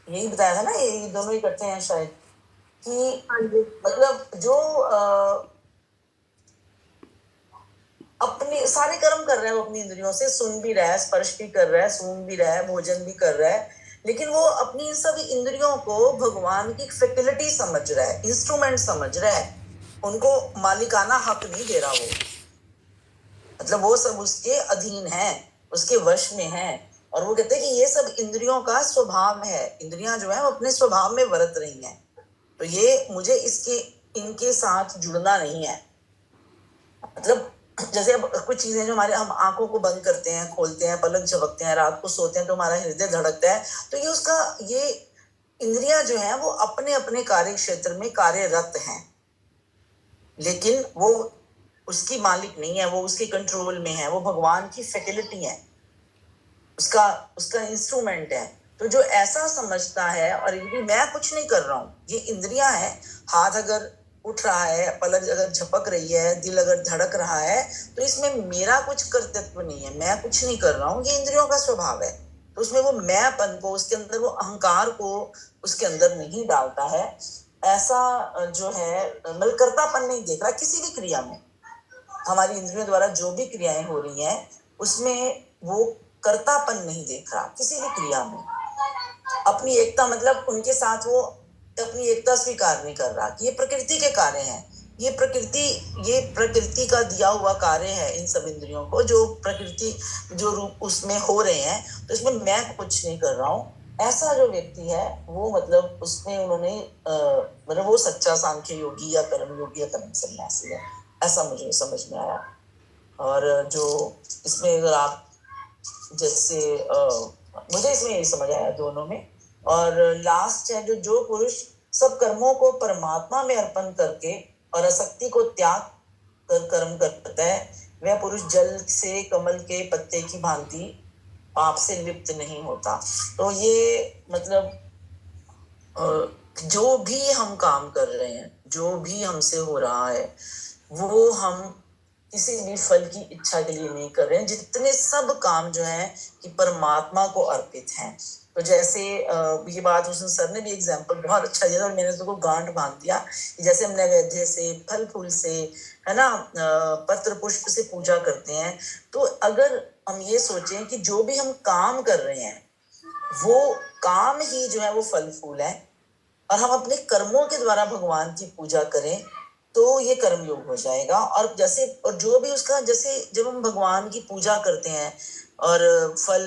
यही बताया था ना, ये दोनों इकट्ठे हैं शायद, कि हाँ जी। मतलब जो अपने सारे कर्म कर रहा है वो अपनी इंद्रियों से, सुन भी रहा है, स्पर्श भी कर रहा है, सूंघ भी रहा है, भोजन भी कर रहा है, लेकिन वो अपनी इन सभी इंद्रियों को भगवान की फैसिलिटी समझ रहा है, इंस्ट्रूमेंट समझ रहा है, उनको मालिकाना हक नहीं दे रहा वो। मतलब वो सब उसके अधीन है, उसके वश में है। और वो कहते हैं कि ये सब इंद्रियों का स्वभाव है, इंद्रियां जो है वो अपने स्वभाव में वर्त रही हैं, तो ये मुझे इसके इनके साथ जुड़ना नहीं है। मतलब जैसे अब कुछ चीजें जो हमारे, हम आंखों को बंद करते हैं, खोलते हैं, पलक झपकते हैं, रात को सोते हैं तो हमारा हृदय धड़कता है, तो ये उसका, ये इंद्रियां जो है वो अपने अपने कार्य क्षेत्र में कार्यरत हैं, लेकिन वो उसकी मालिक नहीं है, वो उसके कंट्रोल में है, वो भगवान की फैसिलिटी है, उसका उसका इंस्ट्रूमेंट है। तो जो ऐसा समझता है, और ये भी मैं कुछ नहीं कर रहा हूँ, ये इंद्रियां हैं, हाथ अगर उठ रहा है, पलक अगर झपक रही है, दिल अगर धड़क रहा है, तो इसमें मेरा कुछ कर्तव्य नहीं है, मैं कुछ नहीं कर रहा हूँ, ये इंद्रियों का स्वभाव है। तो उसमें वो मैंपन को, उसके अंदर वो अहंकार को उसके अंदर नहीं डालता है। ऐसा जो है मतलब कर्तापन नहीं देख रहा किसी भी क्रिया में। हमारी इंद्रियों द्वारा जो भी क्रियाएं हो रही हैं उसमें वो कर्तापन नहीं देख रहा किसी भी क्रिया में। अपनी एकता, मतलब उनके साथ वो अपनी एकता स्वीकार नहीं कर रहा कि ये प्रकृति के कार्य हैं, ये प्रकृति का दिया हुआ कार्य है, इन सब इंद्रियों को जो प्रकृति जो रूप उसमें हो रहे हैं, तो इसमें मैं कुछ नहीं कर रहा हूँ। ऐसा जो व्यक्ति है वो मतलब उसमें उन्होंने मतलब वो सच्चा सांख्य योगी या कर्म योगी या कर्म सन्यासी है, ऐसा मुझे समझ में आया। और जो इसमें अगर आप जैसे मुझे इसमें यही समझ आया दोनों में। और लास्ट है, जो जो पुरुष सब कर्मों को परमात्मा में अर्पण करके और आसक्ति को त्याग कर कर्म करता है, वह पुरुष जल से कमल के पत्ते की भांति पाप से लिप्त नहीं होता। तो ये मतलब जो भी हम काम कर रहे हैं, जो भी हमसे हो रहा है, वो हम किसी भी फल की इच्छा के लिए नहीं कर रहे हैं, जितने सब काम जो है कि परमात्मा को अर्पित हैं। तो जैसे ये बात उसने सर ने भी एग्जाम्पल बहुत अच्छा दिया था और मैंने उसको गांठ बांध दिया। जैसे हम नैवेद्य से, फल फूल से, है ना, पत्र पुष्प से पूजा करते हैं, तो अगर हम ये सोचें कि जो भी हम काम कर रहे हैं वो काम ही जो है वो फल फूल है, और हम अपने कर्मों के द्वारा भगवान की पूजा करें तो ये कर्म योग हो जाएगा। और जैसे, और जो भी उसका, जैसे जब हम भगवान की पूजा करते हैं और फल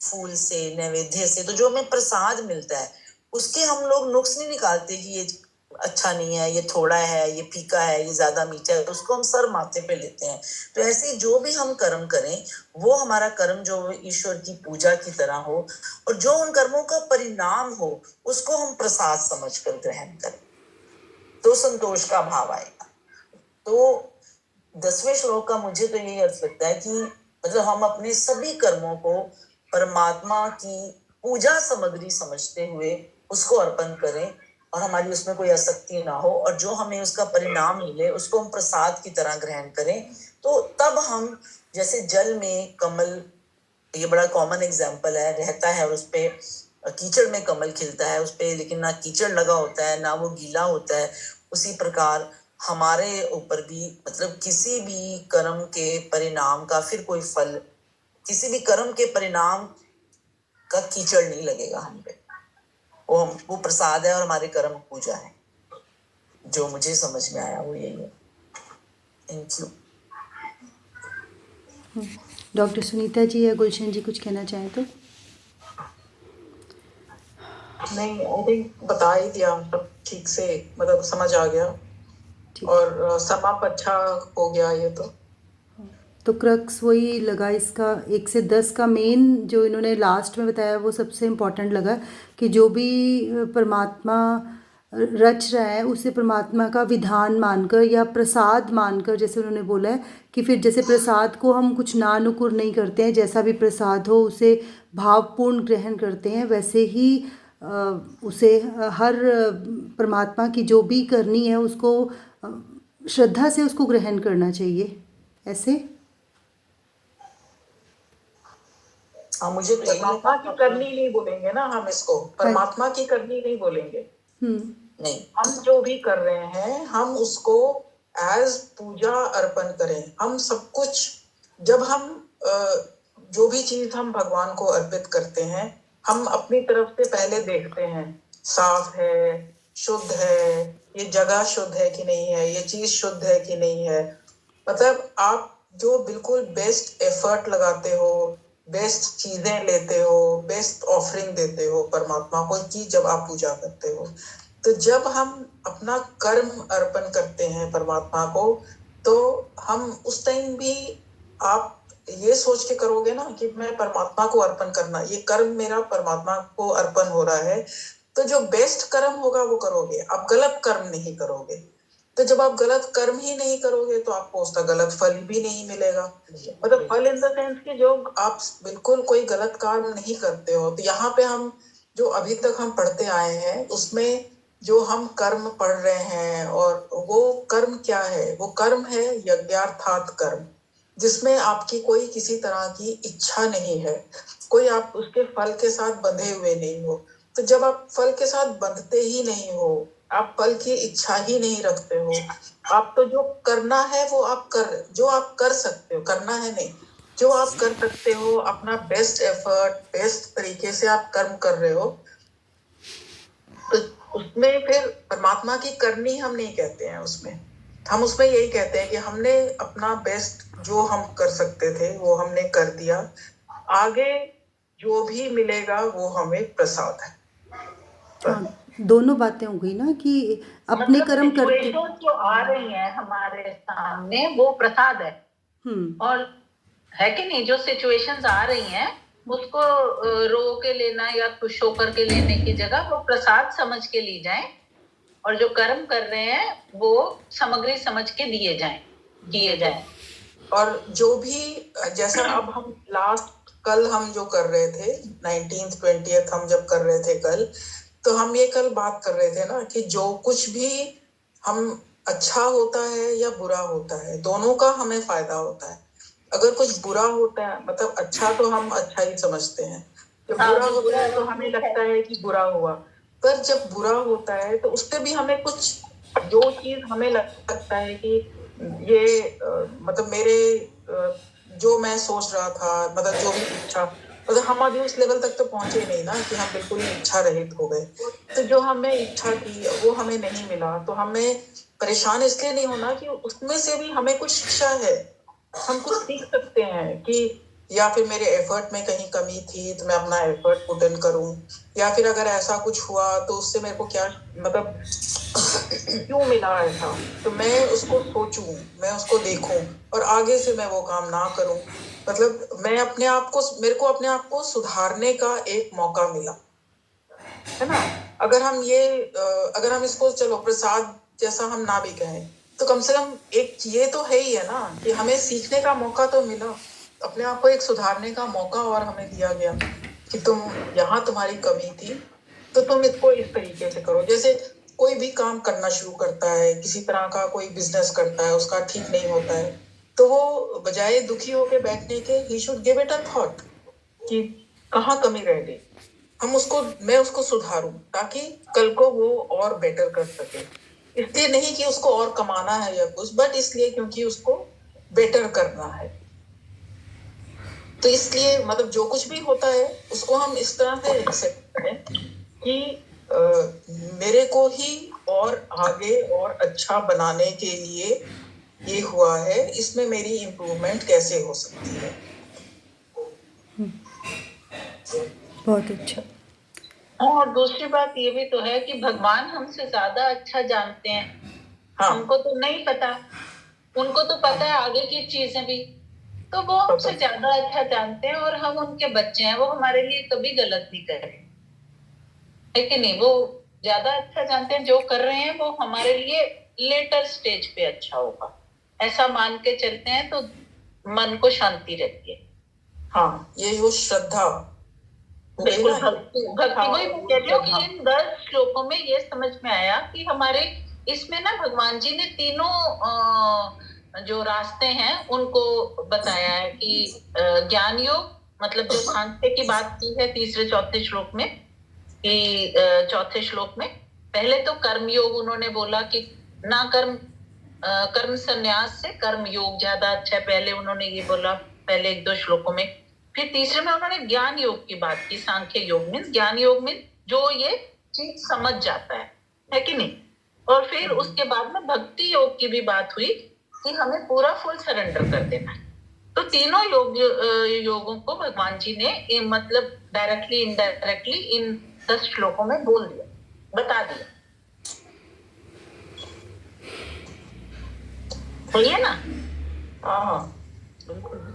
फूल से, नैवेद्य से, तो जो हमें प्रसाद मिलता है उसके हम लोग नुक्स नहीं निकालते कि ये अच्छा नहीं है, ये थोड़ा है, ये फीका है, ये ज्यादा मीठा है, उसको हम सर माथे पे लेते हैं। तो ऐसे जो भी हम कर्म करें वो हमारा कर्म जो ईश्वर की पूजा की तरह हो, और जो उन कर्मों का परिणाम हो उसको हम प्रसाद समझकर ग्रहण करें, तो संतोष का भाव आएगा। तो 10वें श्लोक का मुझे तो यही अर्थ लगता है कि मतलब हम अपने सभी कर्मों को परमात्मा की पूजा सामग्री समझते हुए उसको अर्पण करें, और हमारी उसमें कोई आसक्ति ना हो, और जो हमें उसका परिणाम मिले उसको हम प्रसाद की तरह ग्रहण करें। तो तब हम, जैसे जल में कमल, ये बड़ा कॉमन एग्जाम्पल है, रहता है और उसपे कीचड़ में कमल खिलता है, उसपे लेकिन ना कीचड़ लगा होता है ना वो गीला होता है, उसी प्रकार हमारे ऊपर भी मतलब किसी भी कर्म के परिणाम का फिर कोई फल, किसी भी कर्म के परिणाम का कीचड़ नहीं लगेगा हम पे, वो प्रसाद है और हमारे कर्म पूजा है। जो मुझे समझ में आया वो यही है। Thank you. Doctor Sunita ji या गुलशन जी कुछ कहना चाहें तो? नहीं, आई थिंक बता ही दिया मतलब ठीक से, मतलब समझ आ गया। ठीक। और समाप अच्छा हो गया ये तो क्रक्स वही लगा इसका, 1 से 10 का मेन जो इन्होंने लास्ट में बताया वो सबसे इम्पोर्टेंट लगा, कि जो भी परमात्मा रच रहा है उसे परमात्मा का विधान मानकर या प्रसाद मानकर, जैसे उन्होंने बोला है कि फिर जैसे प्रसाद को हम कुछ नानुकुर नहीं करते हैं, जैसा भी प्रसाद हो उसे भावपूर्ण ग्रहण करते हैं, वैसे ही उसे हर परमात्मा की जो भी करनी है उसको श्रद्धा से उसको ग्रहण करना चाहिए। ऐसे हाँ, मुझे तो यही परमात्मा की लगा। करनी नहीं बोलेंगे ना हम इसको, परमात्मा की करनी नहीं बोलेंगे। नहीं, हम जो भी कर रहे हैं हम उसको एज पूजा अर्पण करें। हम सब कुछ, जब हम जो भी चीज हम भगवान को अर्पित करते हैं, हम अपनी तरफ से पहले देखते हैं साफ है, शुद्ध है, ये जगह शुद्ध है कि नहीं है, ये चीज शुद्ध है कि नहीं है। मतलब आप जो बिल्कुल बेस्ट एफर्ट लगाते हो, बेस्ट चीजें लेते हो, बेस्ट ऑफरिंग देते हो परमात्मा को की जब आप पूजा करते हो, तो जब हम अपना कर्म अर्पण करते हैं परमात्मा को, तो हम उस टाइम भी आप ये सोच के करोगे ना कि मैं परमात्मा को अर्पण करना, ये कर्म मेरा परमात्मा को अर्पण हो रहा है, तो जो बेस्ट कर्म होगा वो करोगे, आप गलत कर्म नहीं करोगे। तो जब आप गलत कर्म ही नहीं करोगे तो आपको उसका गलत फल भी नहीं मिलेगा। मतलब फल इन द सेंस कि जो आप बिल्कुल कोई गलत काम नहीं करते हो। तो यहाँ पे हम जो अभी तक हम पढ़ते आए हैं उसमें जो हम कर्म पढ़ रहे हैं, और वो कर्म क्या है, वो कर्म है यज्ञार्थात कर्म, जिसमें आपकी कोई किसी तरह की इच्छा नहीं है, कोई आप उसके फल के साथ बंधे हुए नहीं हो। तो जब आप फल के साथ बंधते ही नहीं हो, आप फल की इच्छा ही नहीं रखते हो, आप तो जो करना है वो आप जो आप कर सकते हो, करना है नहीं, जो आप कर सकते हो, अपना बेस्ट एफर्ट, बेस्ट तरीके से आप कर्म कर रहे हो, तो उसमें फिर परमात्मा की करनी हम नहीं कहते हैं। उसमें हम उसमें यही कहते हैं कि हमने अपना बेस्ट जो हम कर सकते थे वो हमने कर दिया, आगे जो भी मिलेगा वो हमें प्रसाद है। हाँ, दोनों बातें हो गई ना कि अपने मतलब कर्म करते। सिचुएशंस जो आ रही हैं हमारे सामने वो प्रसाद है। और है कि नहीं, जो सिचुएशंस आ रही हैं उसको रो के लेना या खुश होकर के लेने की जगह वो प्रसाद समझ के ली जाए, और जो कर्म कर रहे हैं वो सामग्री समझ के दिए जाएं, किए जाएं। और जो भी जैसा अब हम कल हम जो कर रहे थे 19th 20th हम जब कर रहे थे कल, तो हम ये कल बात कर रहे थे ना कि जो कुछ भी हम अच्छा होता है या बुरा होता है, दोनों का हमें फायदा होता है। अगर कुछ बुरा होता है, मतलब अच्छा तो हम अच्छा ही समझते हैं, जब बुरा होता है तो हमें लगता है कि बुरा हुआ, पर जब बुरा होता है तो उससे भी हमें कुछ, जो चीज हमें लगता है कि ये मतलब मेरे जो मैं सोच रहा था, मतलब जो भी इच्छा, मतलब हम अभी उस लेवल तक तो पहुंचे नहीं ना कि हम बिल्कुल इच्छा रहित हो गए। तो जो हमें इच्छा थी वो हमें नहीं मिला, तो हमें परेशान इसलिए नहीं होना कि उसमें से भी हमें कुछ शिक्षा है, हम कुछ सीख सकते हैं कि या फिर मेरे एफर्ट में कहीं कमी थी तो मैं अपना एफर्ट पुट इन करूं, या फिर अगर ऐसा कुछ हुआ तो उससे मेरे को क्या, मतलब क्यों मिला ऐसा, तो मैं उसको सोचूं, मैं उसको देखूं और आगे से मैं वो काम ना करूं। मतलब मैं अपने आप को, मेरे को अपने आप को सुधारने का एक मौका मिला, है ना। अगर हम अगर हम इसको चलो प्रसाद जैसा हम ना भी कहें, तो कम से कम एक ये तो है ही है ना कि हमें सीखने का मौका तो मिला, अपने आप को एक सुधारने का मौका और हमें दिया गया कि तुम यहाँ तुम्हारी कमी थी तो तुम इसको इस तरीके से करो। जैसे कोई भी काम करना शुरू करता है, किसी तरह का कोई बिजनेस करता है, उसका ठीक नहीं होता है, तो वो बजाय दुखी होके बैठने के, he should give it a thought कि कहाँ कमी रह गई, मैं उसको सुधारूं ताकि कल को वो और बेटर कर सके। इसलिए नहीं कि उसको और कमाना है या कुछ, बट इसलिए क्योंकि उसको बेटर करना है। तो इसलिए मतलब जो कुछ भी होता है उसको हम इस तरह से एक्सेप्ट करें कि मेरे को ही और आगे और अच्छा बनाने के लिए ये हुआ है, इसमें मेरी इम्प्रूवमेंट कैसे हो सकती है। बहुत अच्छा। और दूसरी बात ये भी तो है कि भगवान हमसे ज्यादा अच्छा जानते हैं। हाँ, हमको तो नहीं पता, उनको तो पता है आगे की चीजें भी, तो वो हमसे ज्यादा अच्छा जानते हैं और हम उनके बच्चे हैं, वो हमारे लिए कभी गलत नहीं करें, है कि नहीं। वो ज्यादा अच्छा जानते हैं, जो कर रहे हैं वो हमारे लिए लेटर स्टेज पे अच्छा होगा, ऐसा मान के चलते हैं तो मन को शांति रहती है। हाँ, ये वो श्रद्धा, बिल्कुल भक्ति वही मैं कह रही हूँ कि इन 10 श्लोकों में ये समझ में आया कि हमारे इसमें ना भगवान जी ने तीनों जो रास्ते हैं उनको बताया है कि ज्ञान योग, मतलब जो सांख्य की बात की है तीसरे चौथे श्लोक में, कि चौथे श्लोक में पहले तो कर्म योग उन्होंने बोला कि ना कर्म संन्यास से कर्म योग ज्यादा अच्छा है, पहले उन्होंने ये बोला पहले 1-2 श्लोकों में। फिर तीसरे में उन्होंने ज्ञान योग की बात की, सांख्य योग में ज्ञान योग में जो ये चीज समझ जाता है कि नहीं। और फिर उसके बाद में भक्ति योग की भी बात हुई कि हमें पूरा फुल सरेंडर कर देना है। तो तीनों योगों को भगवान जी ने मतलब डायरेक्टली इनडायरेक्टली इन 10 श्लोकों में बोल दिया, बता दिया। सही है ना? हाँ हाँ बिल्कुल।